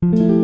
Welcome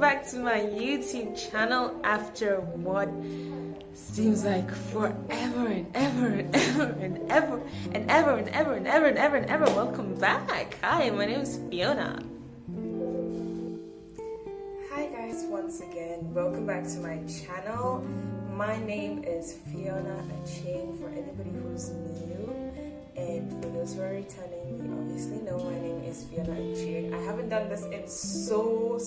back to my YouTube channel after what seems like forever and ever and ever and ever and ever and ever and ever and ever and ever. Welcome back. Hi, my name is Fiona. Hi guys, once again, welcome back to my channel. My name is Fiona Achieng for anybody who's new, and for those who are returning, you obviously know my name is Fiona Achieng. I haven't done this in so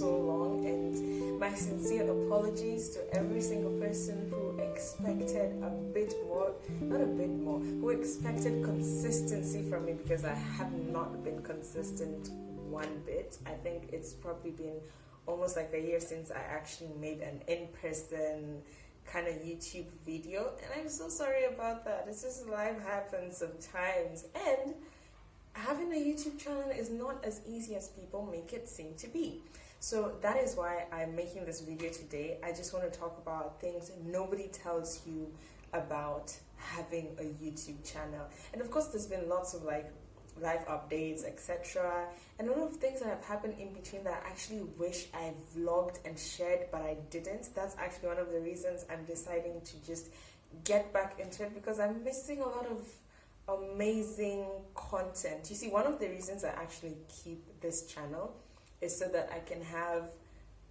long, and my sincere apologies to every single person who expected a bit more, not a bit more, who expected consistency from me, because I have not been consistent one bit. I think it's probably been almost like a year since I actually made an in-person kind of YouTube video, and I'm so sorry about that. It's just life happens sometimes, and having a YouTube channel is not as easy as people make it seem to be. So that is why I'm making this video today. I just want to talk about things nobody tells you about having a YouTube channel. And of course there's been lots of like life updates, etc., and a lot of things that have happened in between that I actually wish I vlogged and shared, but I didn't. That's actually one of the reasons I'm deciding to just get back into it, because I'm missing a lot of amazing content. You see, one of the reasons I actually keep this channel is so that I can have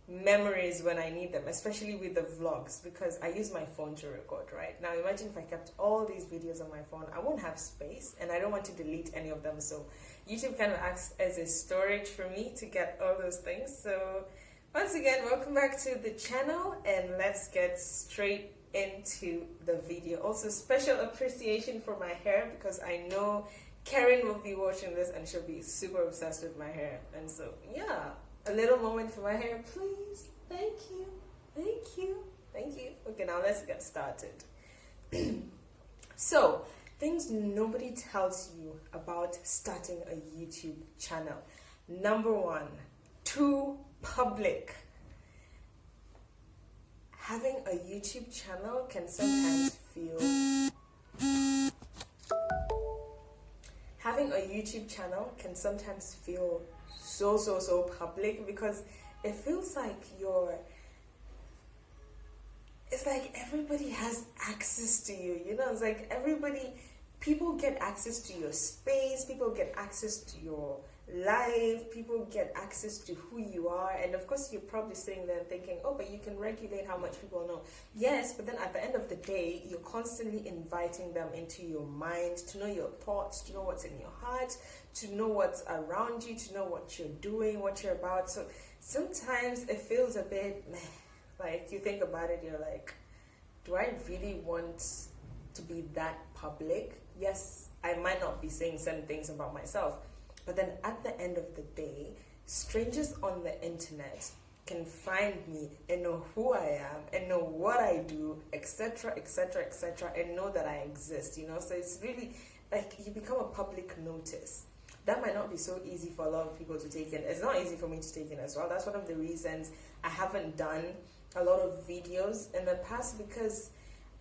memories when I need them, especially with the vlogs, because I use my phone to record, right? Now imagine if I kept all these videos on my phone, I won't have space, and I don't want to delete any of them. So YouTube kind of acts as a storage for me to get all those things. So once again, welcome back to the channel, and let's get straight into the video. Also, special appreciation for my hair, because I know Karen will be watching this and she'll be super obsessed with my hair. And so yeah, a little moment for my hair, please. Thank you, thank you, thank you. Okay, now let's get started. So, things nobody tells you about starting a YouTube channel. Number one, too public. Having a YouTube channel can sometimes feel so public, because it feels like it's like everybody has access to you, you know. It's like everybody people get access to your space, people get access to your life, people get access to who you are, and of course you're probably sitting there thinking, oh, but you can regulate how much people know. Yes, but then at the end of the day, you're constantly inviting them into your mind, to know your thoughts, to know what's in your heart, to know what's around you, to know what you're doing, what you're about. So sometimes it feels a bit like, you think about it, you're like, do I really want to be that public? Yes, I might not be saying certain things about myself, but then at the end of the day, strangers on the internet can find me and know who I am and know what I do, etc., etc., etc., and know that I exist, So it's really like you become a public notice. That might not be so easy for a lot of people to take in. It's not easy for me to take in as well. That's one of the reasons I haven't done a lot of videos in the past, because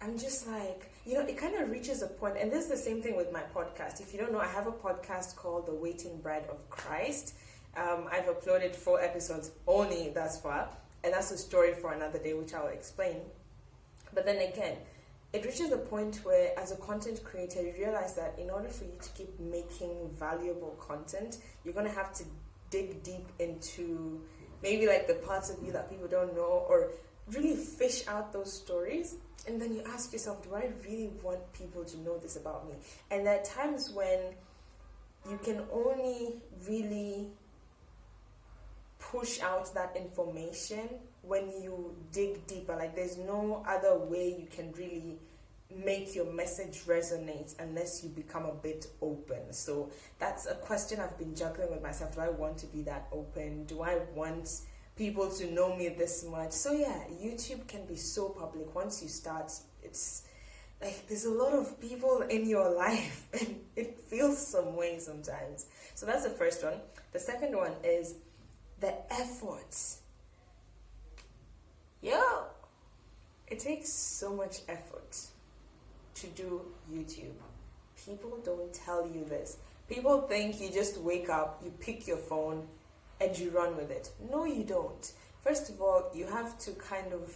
I'm just like, it kind of reaches a point, and this is the same thing with my podcast. If you don't know, I have a podcast called The Waiting Bride of Christ. I've uploaded 4 episodes only thus far, and that's a story for another day, which I'll explain. But then again, it reaches a point where, as a content creator, you realize that in order for you to keep making valuable content, you're going to have to dig deep into maybe like the parts of you that people don't know, or really fish out those stories. And then you ask yourself, do I really want people to know this about me? And there are times when you can only really push out that information when you dig deeper. Like, there's no other way you can really make your message resonate unless you become a bit open. So that's a question I've been juggling with myself. Do I want to be that open? Do I want people to know me this much? So yeah, YouTube can be so public. Once you start, it's like there's a lot of people in your life, and it feels some way sometimes. So that's the first one. The second one is the effort. It takes so much effort to do YouTube. People don't tell you this. People think you just wake up, you pick your phone, and you run with it. No, you don't. First of all, you have to kind of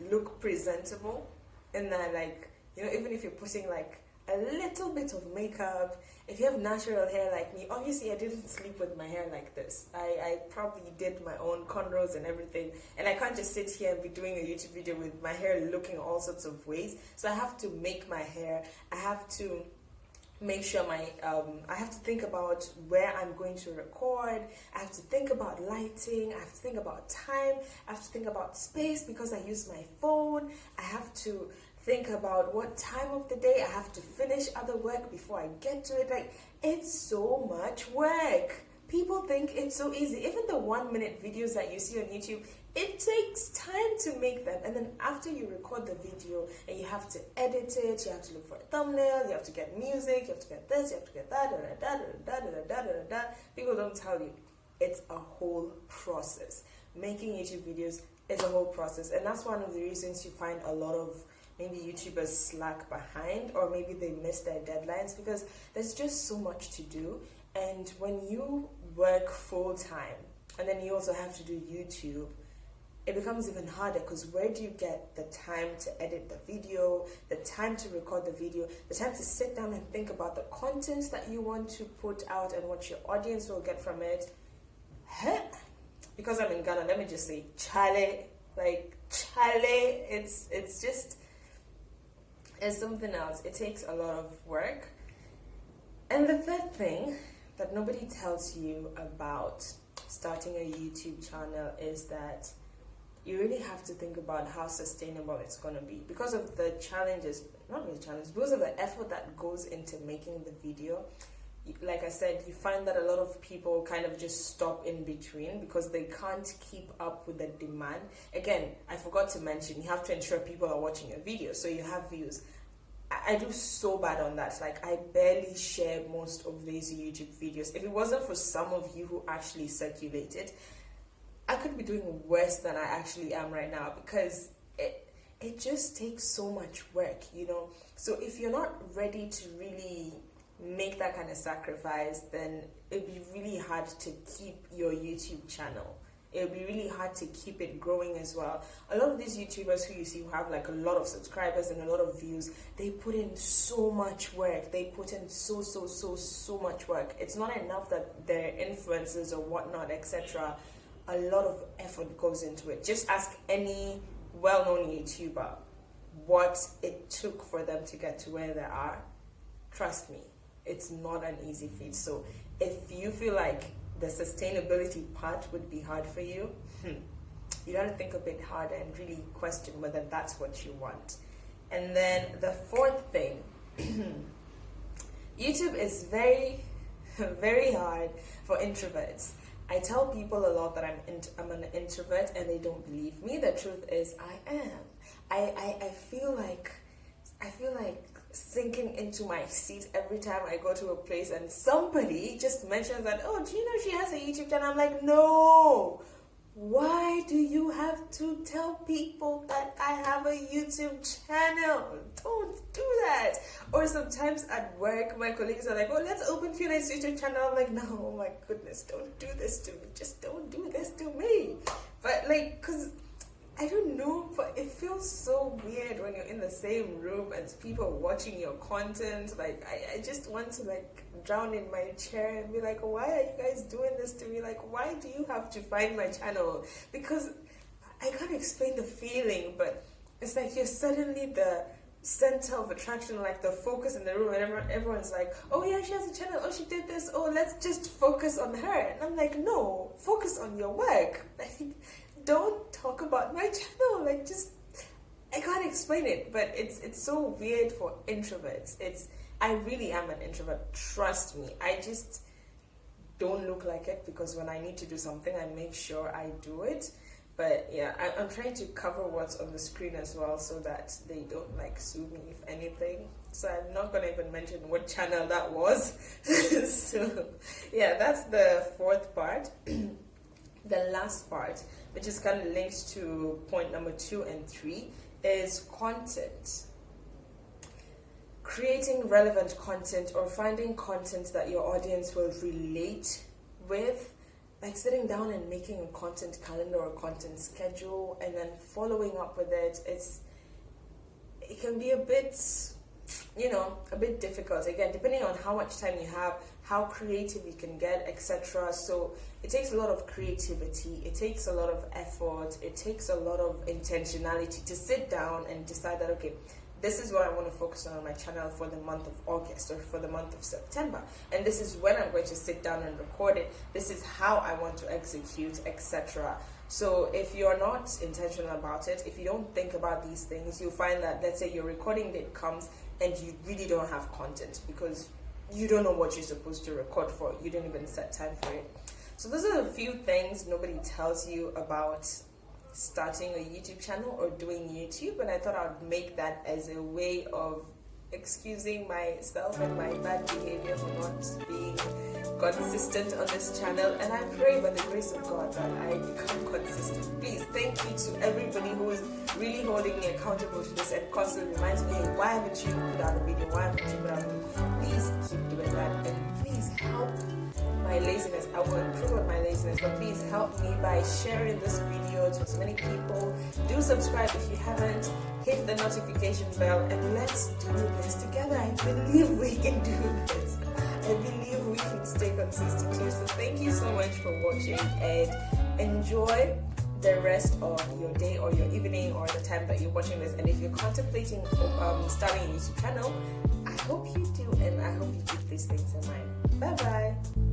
look presentable, in that, like, even if you're putting like a little bit of makeup, if you have natural hair like me, obviously I didn't sleep with my hair like this. I probably did my own cornrows and everything, and I can't just sit here and be doing a YouTube video with my hair looking all sorts of ways. So I have to make my hair, I have to make sure I have to think about where I'm going to record, I have to think about lighting, I have to think about time, I have to think about space because I use my phone, I have to think about what time of the day, I have to finish other work before I get to it. Like, it's so much work. People think it's so easy. Even the 1-minute videos that you see on YouTube, it takes time to make them. And then after you record the video and you have to edit it, you have to look for a thumbnail, you have to get music, you have to get this, you have to get that, People don't tell you. It's a whole process. Making YouTube videos is a whole process. And that's one of the reasons you find a lot of maybe YouTubers slack behind, or maybe they miss their deadlines, because there's just so much to do. And when you work full-time and then you also have to do YouTube, it becomes even harder, because where do you get the time to edit the video, the time to record the video, the time to sit down and think about the content that you want to put out and what your audience will get from it? Because I'm in Ghana, let me just say, chale, it's just, it's something else. It takes a lot of work. And the third thing that nobody tells you about starting a YouTube channel is that you really have to think about how sustainable it's going to be, because of the challenges, not really challenges, because of the effort that goes into making the video. Like I said, you find that a lot of people kind of just stop in between because they can't keep up with the demand. Again, I forgot to mention, you have to ensure people are watching your videos so you have views. I do so bad on that. Like, I barely share most of these YouTube videos. If it wasn't for some of you who actually circulate it, I could be doing worse than I actually am right now, because it just takes so much work, So if you're not ready to really make that kind of sacrifice, then it'd be really hard to keep your YouTube channel. it'll be really hard to keep it growing as well. A lot of these YouTubers who you see who have like a lot of subscribers and a lot of views, they put in so much work. They put in so much work. It's not enough that they're influencers or whatnot, etc. A lot of effort goes into it. Just ask any well-known YouTuber what it took for them to get to where they are. Trust me, it's not an easy feat. So if you feel like the sustainability part would be hard for you, you gotta think a bit harder and really question whether that's what you want. And then the fourth thing, YouTube is very, very hard for introverts. I tell people a lot that I'm an introvert and they don't believe me. The truth is I am. I feel like sinking into my seat every time I go to a place and somebody just mentions that, oh, do you know she has a YouTube channel? I'm like, no. Why do you have to tell people that I have a YouTube channel? Don't do that. Or sometimes at work, my colleagues are like, oh, let's open Fiona's YouTube channel. I'm like, no, oh my goodness, don't do this to me. Just don't do this to me. But like, because I don't know, but it feels so weird when you're in the same room and people watching your content. Like, I just want to like drown in my chair and be like, why are you guys doing this to me? Like, why do you have to find my channel? Because I can't explain the feeling, but it's like you're suddenly the center of attraction, like the focus in the room, and everyone's like, oh yeah, she has a channel, oh she did this, oh let's just focus on her. And I'm like, no, focus on your work. Like, don't talk about my channel. Like, just, I can't explain it, but it's so weird for introverts. I really am an introvert, trust me. I just don't look like it, because when I need to do something, I make sure I do it. But yeah, I'm trying to cover what's on the screen as well, so that they don't like sue me if anything. So I'm not gonna even mention what channel that was. So yeah, that's the fourth part. The last part, which is kind of linked to point number 2 and 3, is content. Creating relevant content, or finding content that your audience will relate with, like sitting down and making a content calendar or content schedule and then following up with it. It can be a bit, a bit difficult, again, depending on how much time you have, how creative you can get, etc. So it takes a lot of creativity, it takes a lot of effort, it takes a lot of intentionality to sit down and decide that, okay, this is what I want to focus on my channel for the month of August or for the month of September, and this is when I'm going to sit down and record it, this is how I want to execute, etc. So if you're not intentional about it, if you don't think about these things, you'll find that, let's say your recording date comes and you really don't have content because you don't know what you're supposed to record for. You didn't even set time for it. So those are a few things nobody tells you about starting a YouTube channel or doing YouTube, and I thought I would make that as a way of excusing myself and my bad behavior for not being consistent on this channel. And I pray by the grace of God that I become consistent. Please, thank you to everybody who is really holding me accountable to this and constantly reminds me, hey, why haven't you put out a video? Why haven't you put out a video? Please keep doing that, and please help my laziness. I will improve on my laziness, but please help me by sharing this video to as many people. Do subscribe if you haven't. Hit the notification bell, and let's do this together. I believe we can do this. I believe we can stay consistent here. So thank you so much for watching, and enjoy the rest of your day or your evening or the time that you're watching this. And if you're contemplating starting a YouTube channel, I hope you do, and I hope you keep these things in mind. Bye bye.